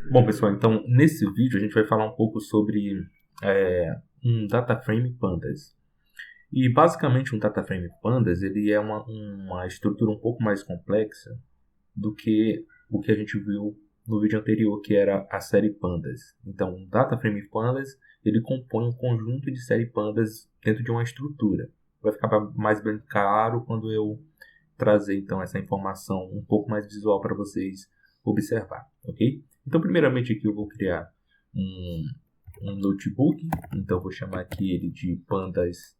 Bom, pessoal, então nesse vídeo a gente vai falar um pouco sobre um data frame pandas. E basicamente um data frame pandas ele é uma estrutura um pouco mais complexa do que o que a gente viu no vídeo anterior, que era a série pandas. Então, um data frame pandas ele compõe um conjunto de série pandas dentro de uma estrutura. Vai ficar mais bem claro quando eu trazer então essa informação um pouco mais visual para vocês observar, ok? Então, primeiramente aqui eu vou criar um, um notebook, então eu vou chamar aqui ele de pandas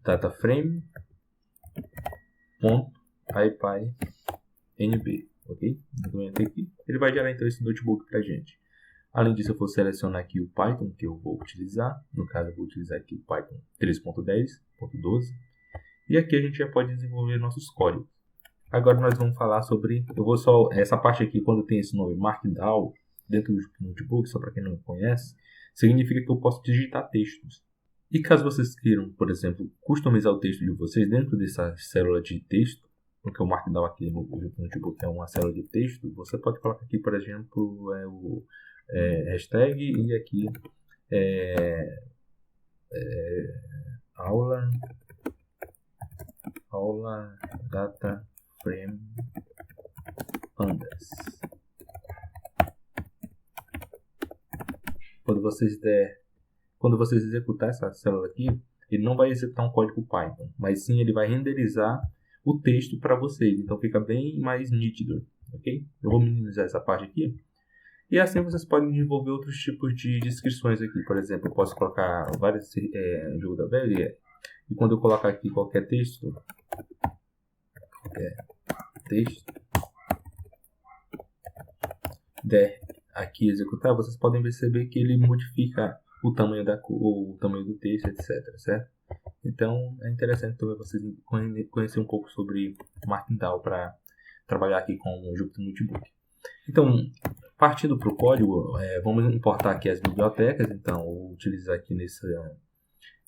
dataframe.ipynb, ok? Então, aqui, ele vai gerar então esse notebook para a gente. Além disso, eu vou selecionar aqui o Python que eu vou utilizar. No caso, eu vou utilizar aqui o Python 3.10.12. E aqui a gente já pode desenvolver nossos códigos. Agora nós vamos falar sobre... essa parte aqui, quando tem esse nome Markdown, dentro do notebook, só para quem não conhece, significa que eu posso digitar textos. E caso vocês queiram, por exemplo, customizar o texto de vocês dentro dessa célula de texto, porque o Markdown aqui no notebook é uma célula de texto, você pode colocar aqui, por exemplo, hashtag e aqui aula data frame pandas. Quando vocês executar essa célula aqui, ele não vai executar um código Python, mas sim ele vai renderizar o texto para vocês. Então fica bem mais nítido, ok? Eu vou minimizar essa parte aqui. E assim vocês podem desenvolver outros tipos de descrições aqui. Por exemplo, eu posso colocar vários jogo da velha. E quando eu colocar aqui qualquer texto, der aqui executar, vocês podem perceber que ele modifica o tamanho do texto, etc, certo? Então é interessante também vocês conhecer um pouco sobre Markdown para trabalhar aqui com o Jupyter Notebook. Então, partindo para o código, vamos importar aqui as bibliotecas. Então, eu vou utilizar aqui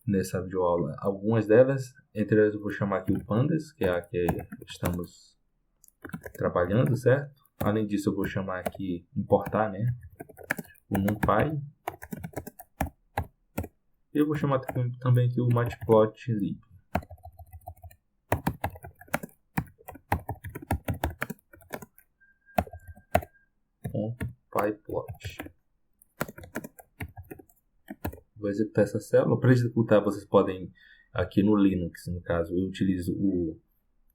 nessa videoaula algumas delas. Entre elas eu vou chamar aqui o pandas, que é a que estamos trabalhando, certo? Além disso, eu vou chamar aqui, importar, né, o NumPy. E eu vou chamar também aqui o matplotlib. PyPlot. Vou executar essa célula. Para executar, vocês podem, aqui no Linux, no caso, eu utilizo o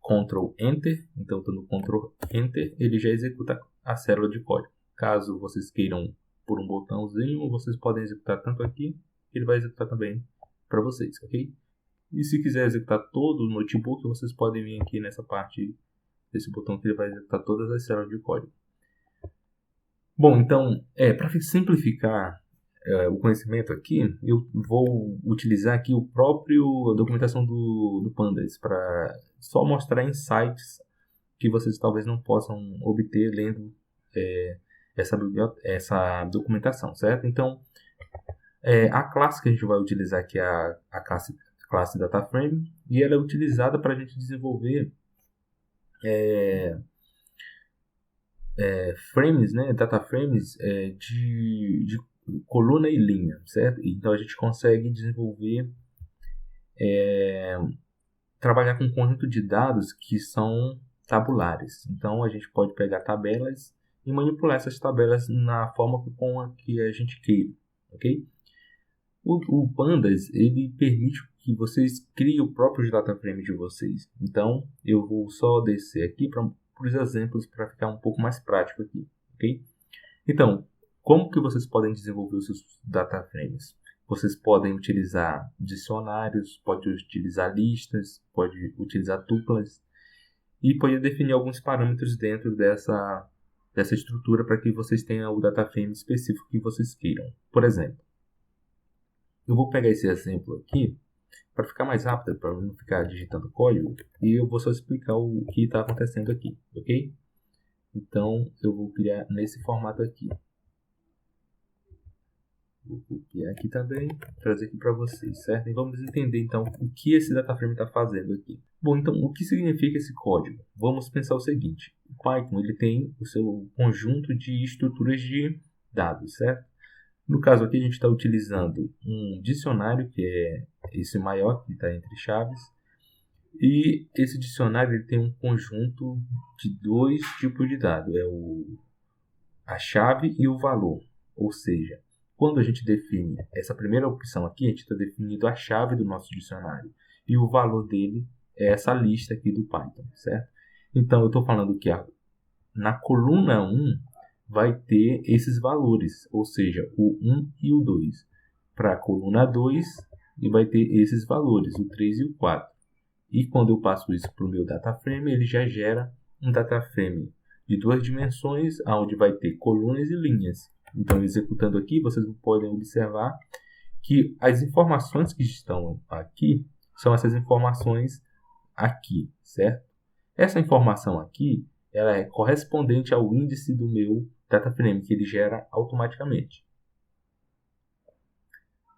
Ctrl Enter. Então, estou no Ctrl Enter, ele já executa a célula de código. Caso vocês queiram por um botãozinho, vocês podem executar tanto aqui, ele vai executar também para vocês, ok? E se quiser executar todo o notebook, vocês podem vir aqui nessa parte desse botão que ele vai executar todas as células de código. Bom, então, para simplificar o conhecimento aqui, eu vou utilizar aqui a documentação do Pandas para só mostrar insights que vocês talvez não possam obter lendo essa documentação, certo? Então, a classe que a gente vai utilizar aqui é a classe DataFrame, e ela é utilizada para a gente desenvolver frames, né, data frames de coluna e linha, certo? Então a gente consegue desenvolver, trabalhar com um conjunto de dados que são tabulares. Então a gente pode pegar tabelas e manipular essas tabelas na forma com a que a gente queira, ok? O Pandas ele permite que vocês criem o próprio data frame de vocês. Então eu vou só descer aqui para os exemplos para ficar um pouco mais prático aqui, ok? Então, como que vocês podem desenvolver os seus data frames? Vocês podem utilizar dicionários, pode utilizar listas, pode utilizar tuplas e pode definir alguns parâmetros dentro dessa estrutura para que vocês tenham o data frame específico que vocês queiram. Por exemplo, eu vou pegar esse exemplo aqui para ficar mais rápido, para não ficar digitando código, e eu vou só explicar o que está acontecendo aqui, ok? Então, eu vou criar nesse formato aqui. Vou copiar aqui também, trazer aqui para vocês, certo? E vamos entender, então, o que esse DataFrame está fazendo aqui. Bom, então, o que significa esse código? Vamos pensar o seguinte. O Python ele tem o seu conjunto de estruturas de dados, certo? No caso aqui, a gente está utilizando um dicionário, que é esse maior, que está entre chaves. E esse dicionário ele tem um conjunto de dois tipos de dado. A chave e o valor. Ou seja, quando a gente define essa primeira opção aqui, a gente está definindo a chave do nosso dicionário. E o valor dele é essa lista aqui do Python, certo? Então, eu estou falando que na coluna 1 vai ter esses valores, ou seja, o 1 e o 2. Para a coluna 2, e vai ter esses valores, o 3 e o 4. E quando eu passo isso para o meu DataFrame, ele já gera um DataFrame de 2 dimensões, onde vai ter colunas e linhas. Então, executando aqui, vocês podem observar que as informações que estão aqui são essas informações aqui, certo? Essa informação aqui, ela é correspondente ao índice do meu DataFrame, que ele gera automaticamente.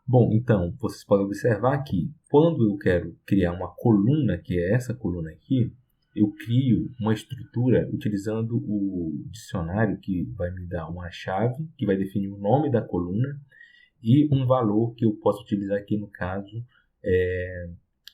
Bom, então, vocês podem observar que quando eu quero criar uma coluna, que é essa coluna aqui, eu crio uma estrutura utilizando o dicionário, que vai me dar uma chave, que vai definir o nome da coluna, e um valor que eu posso utilizar aqui, no caso,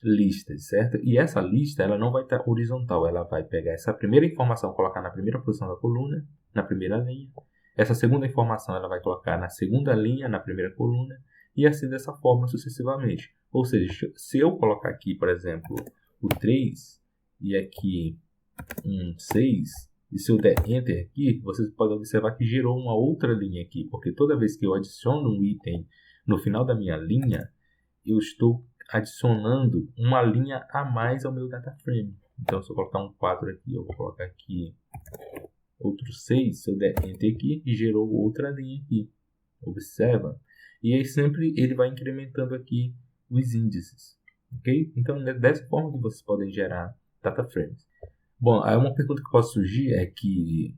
listas, certo? E essa lista, ela não vai estar horizontal, ela vai pegar essa primeira informação, colocar na primeira posição da coluna, na primeira linha. Essa segunda informação, ela vai colocar na segunda linha, na primeira coluna, e assim dessa forma sucessivamente. Ou seja, se eu colocar aqui, por exemplo, o 3 e aqui um 6, e se eu der Enter aqui, vocês podem observar que gerou uma outra linha aqui, porque toda vez que eu adiciono um item no final da minha linha, eu estou adicionando uma linha a mais ao meu DataFrame. Então, se eu colocar um 4 aqui, eu vou colocar aqui outro 6, se eu der Enter aqui, e gerou outra linha aqui. Observa? E aí sempre ele vai incrementando aqui os índices. Ok? Então, é dessa forma que vocês podem gerar DataFrames. Bom, aí uma pergunta que pode surgir é que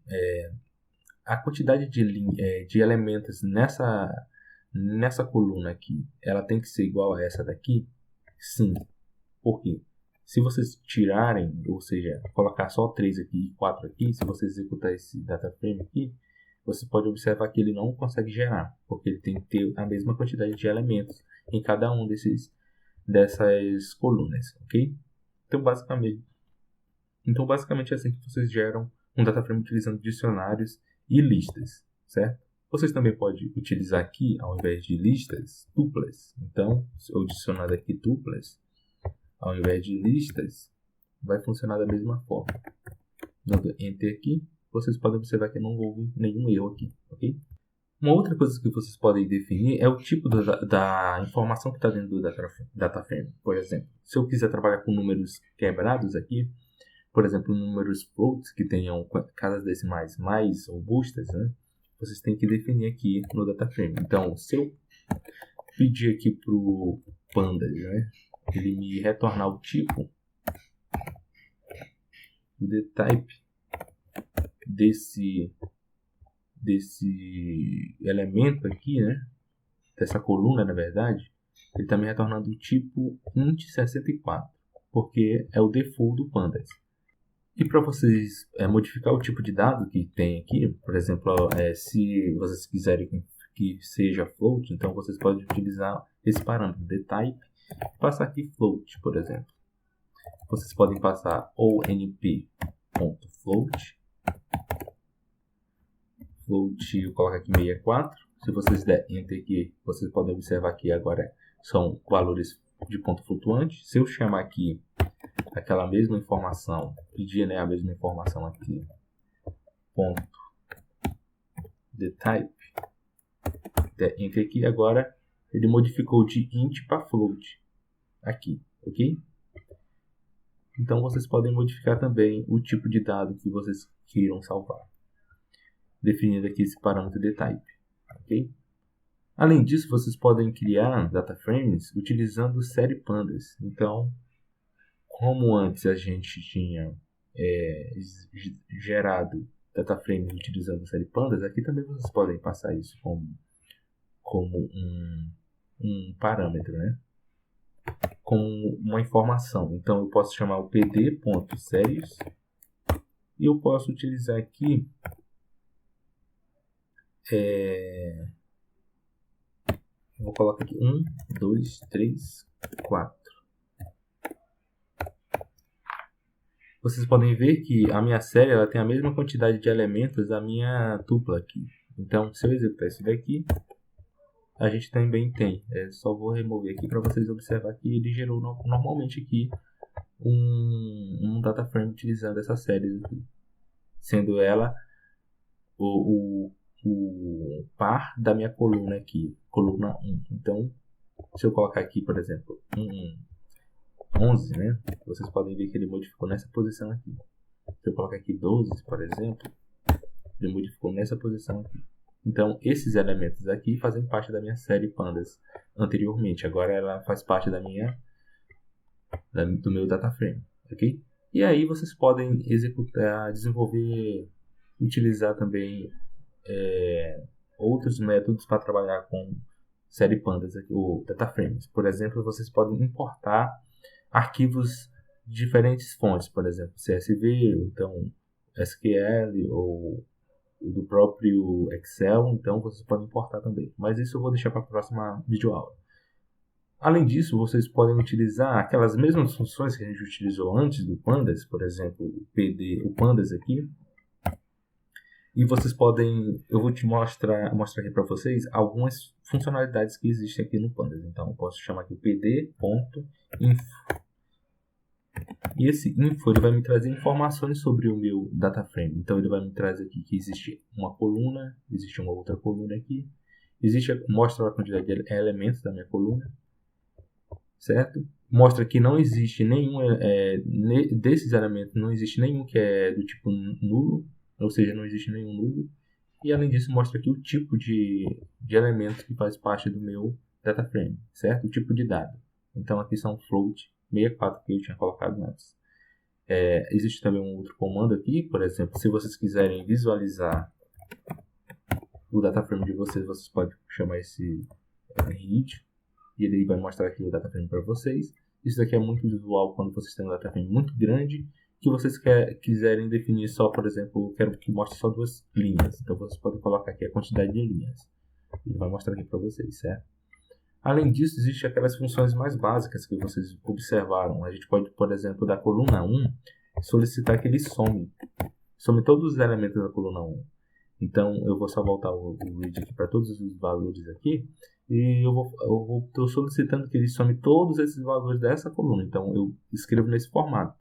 a quantidade de elementos nessa coluna aqui, ela tem que ser igual a essa daqui? Sim. Por quê? Se vocês tirarem, ou seja, colocar só 3 aqui e 4 aqui, se você executar esse DataFrame aqui, você pode observar que ele não consegue gerar, porque ele tem que ter a mesma quantidade de elementos em cada um dessas colunas, ok? Então, basicamente é assim que vocês geram um DataFrame utilizando dicionários e listas, certo? Vocês também podem utilizar aqui, ao invés de listas, tuplas. Então, se eu adicionar aqui tuplas, ao invés de listas, vai funcionar da mesma forma. Dando Enter aqui, vocês podem observar que não houve nenhum erro aqui, ok? Uma outra coisa que vocês podem definir é o tipo da informação que está dentro do DataFrame. Por exemplo, se eu quiser trabalhar com números quebrados aqui, por exemplo, números floats que tenham casas decimais mais robustas, né? Vocês têm que definir aqui no DataFrame. Então, se eu pedir aqui para o Pandas, né, ele me retornar o tipo, o dtype desse elemento aqui, né, dessa coluna, na verdade, ele está me retornando o tipo int64, porque é o default do Pandas. E para vocês modificar o tipo de dado que tem aqui, por exemplo, se vocês quiserem que seja float, então vocês podem utilizar esse parâmetro dtype e passar aqui float, por exemplo. Vocês podem passar ou np.float, float eu coloco aqui 64. Se vocês der Enter aqui, vocês podem observar que agora são valores de ponto flutuante. Se eu chamar aqui aquela mesma informação, pedir, né, a mesma informação aqui, ponto dtype, Enter aqui, agora ele modificou de int para float aqui, ok? Então vocês podem modificar também o tipo de dado que vocês queiram salvar, definindo aqui esse parâmetro dtype, ok? Além disso, vocês podem criar DataFrames utilizando série pandas. Então, como antes a gente tinha gerado DataFrames utilizando série pandas, aqui também vocês podem passar isso como um parâmetro, né? Como uma informação. Então, eu posso chamar o pd.series e eu posso utilizar aqui Vou colocar aqui 1, 2, 3, 4. Vocês podem ver que a minha série ela tem a mesma quantidade de elementos da minha tupla aqui. Então, se eu executar isso daqui, a gente também tem. Só vou remover aqui para vocês observar que ele gerou normalmente aqui um data frame utilizando essa série aqui, sendo ela o par da minha coluna aqui, coluna 1. Então, se eu colocar aqui, por exemplo, 11, né? Vocês podem ver que ele modificou nessa posição aqui. Se eu colocar aqui 12, por exemplo, ele modificou nessa posição aqui. Então, esses elementos aqui fazem parte da minha série Pandas anteriormente. Agora ela faz parte do meu data frame, ok? E aí vocês podem executar, desenvolver, utilizar também outros métodos para trabalhar com série Pandas aqui, ou data frames. Por exemplo, vocês podem importar arquivos de diferentes fontes, por exemplo, CSV, ou então SQL, ou do próprio Excel, então vocês podem importar também. Mas isso eu vou deixar para a próxima videoaula. Além disso, vocês podem utilizar aquelas mesmas funções que a gente utilizou antes do Pandas, por exemplo, o Pandas aqui. E vocês podem, eu vou te mostrar aqui para vocês algumas funcionalidades que existem aqui no Pandas. Então, eu posso chamar aqui o pd.info. E esse info ele vai me trazer informações sobre o meu data frame. Então, ele vai me trazer aqui que existe uma coluna, existe uma outra coluna aqui. Mostra a quantidade de elementos da minha coluna, certo? Mostra que não existe nenhum, desses elementos, não existe nenhum que é do tipo nulo, ou seja, não existe nenhum nulo. E além disso, mostra aqui o tipo de elementos que faz parte do meu data frame, certo? O tipo de dado. Então, aqui são float 64 que eu tinha colocado antes. Existe também um outro comando aqui, por exemplo, se vocês quiserem visualizar o data frame de vocês, vocês podem chamar esse read, e ele vai mostrar aqui o data frame para vocês. Isso daqui é muito usual quando vocês têm um data frame muito grande, que vocês quiserem definir só, por exemplo, quero que mostre só 2 linhas. Então vocês podem colocar aqui a quantidade de linhas. Ele vai mostrar aqui para vocês, certo? Além disso, existem aquelas funções mais básicas que vocês observaram. A gente pode, por exemplo, da coluna 1, solicitar que ele some todos os elementos da coluna 1. Então, eu vou só voltar o read aqui para todos os valores aqui. E eu estou solicitando que ele some todos esses valores dessa coluna. Então, eu escrevo nesse formato,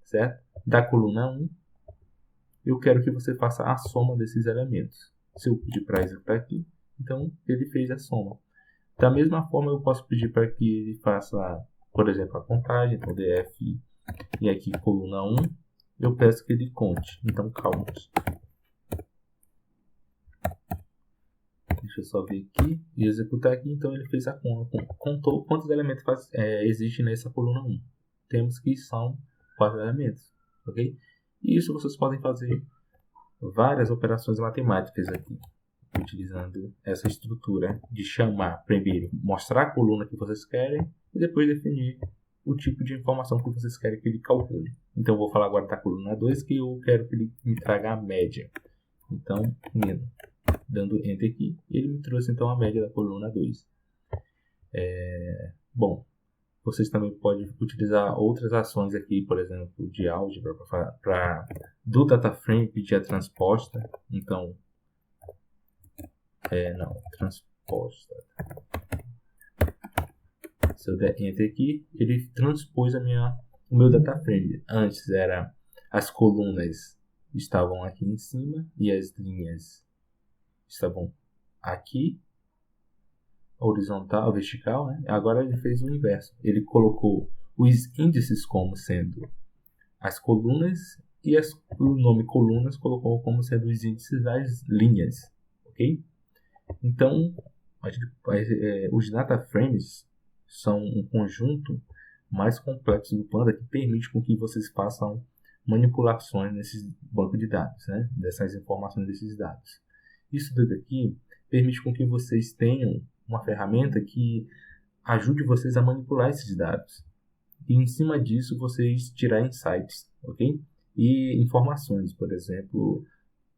certo? Da coluna 1, eu quero que você faça a soma desses elementos. Se eu pedir para executar aqui, então ele fez a soma. Da mesma forma, eu posso pedir para que ele faça, por exemplo, a contagem. Então, df, e aqui coluna 1, eu peço que ele conte. Então, count. Deixa eu só ver aqui e executar aqui. Então, ele fez a conta. Contou quantos elementos existem nessa coluna 1. Temos que são 4 elementos, ok? E isso vocês podem fazer várias operações matemáticas aqui, utilizando essa estrutura de chamar, primeiro, mostrar a coluna que vocês querem e depois definir o tipo de informação que vocês querem que ele calcule. Então, eu vou falar agora da coluna 2, que eu quero que ele me traga a média. Então, dando Enter aqui, ele me trouxe então a média da coluna 2. Bom, vocês também podem utilizar outras ações aqui, por exemplo, de álgebra, do data frame pedir a transposta. Então, transposta. Se eu der Enter aqui, ele transpôs o meu data frame. Antes as colunas estavam aqui em cima e as linhas estavam aqui, horizontal, vertical, né? Agora ele fez o inverso. Ele colocou os índices como sendo as colunas e o nome colunas colocou como sendo os índices das linhas, ok? Então, os data frames são um conjunto mais complexo do Panda que permite com que vocês façam manipulações nesses bancos de dados, né? Dessas informações desses dados. Isso daqui permite com que vocês tenham uma ferramenta que ajude vocês a manipular esses dados. E em cima disso, vocês tirar insights, ok? E informações, por exemplo,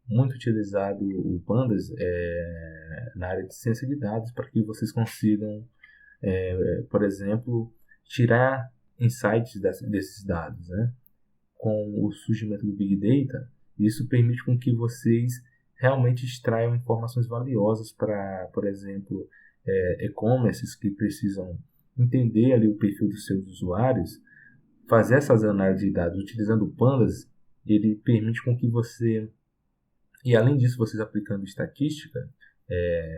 muito utilizado o Pandas na área de ciência de dados para que vocês consigam, por exemplo, tirar insights desses dados, né? Com o surgimento do Big Data, isso permite com que vocês realmente extraiam informações valiosas para, por exemplo, e-commerces que precisam entender ali o perfil dos seus usuários, fazer essas análises de dados utilizando o Pandas, ele permite com que você, e além disso, vocês aplicando estatística,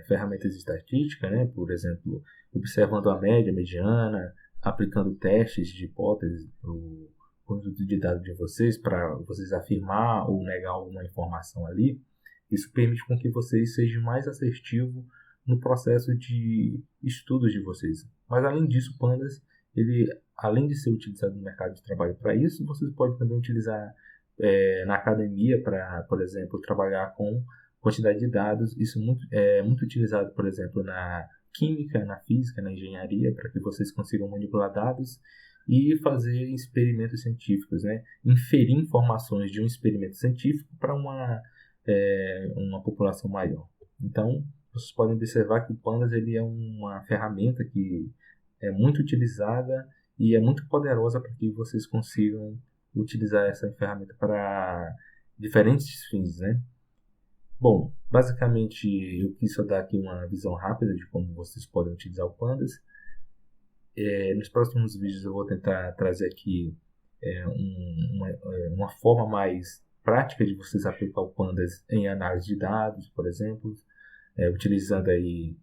ferramentas de estatística, né, por exemplo, observando a média, a mediana, aplicando testes de hipóteses no conjunto de dados de vocês para vocês afirmar ou negar alguma informação ali, isso permite com que vocês sejam mais assertivos no processo de estudos de vocês. Mas além disso, o Pandas, ele, além de ser utilizado no mercado de trabalho para isso, vocês podem também utilizar na academia para, por exemplo, trabalhar com quantidade de dados. Isso é muito utilizado, por exemplo, na química, na física, na engenharia, para que vocês consigam manipular dados e fazer experimentos científicos, né? Inferir informações de um experimento científico para uma população maior. Então, vocês podem observar que o Pandas ele é uma ferramenta que é muito utilizada e é muito poderosa para que vocês consigam utilizar essa ferramenta para diferentes fins, né? Bom, basicamente eu quis só dar aqui uma visão rápida de como vocês podem utilizar o Pandas. Nos próximos vídeos eu vou tentar trazer aqui uma forma mais prática de vocês aplicar o Pandas em análise de dados, por exemplo, utilizando aí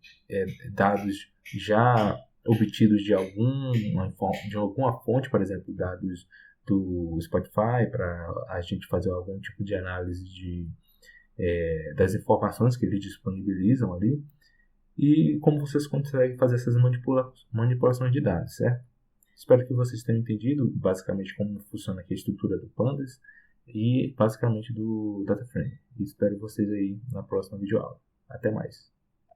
dados já obtidos de alguma fonte, por exemplo, dados do Spotify, para a gente fazer algum tipo de análise das informações que eles disponibilizam ali, e como vocês conseguem fazer essas manipulações de dados, certo? Espero que vocês tenham entendido basicamente como funciona aqui a estrutura do Pandas e basicamente do DataFrame. E espero vocês aí na próxima videoaula. Até mais!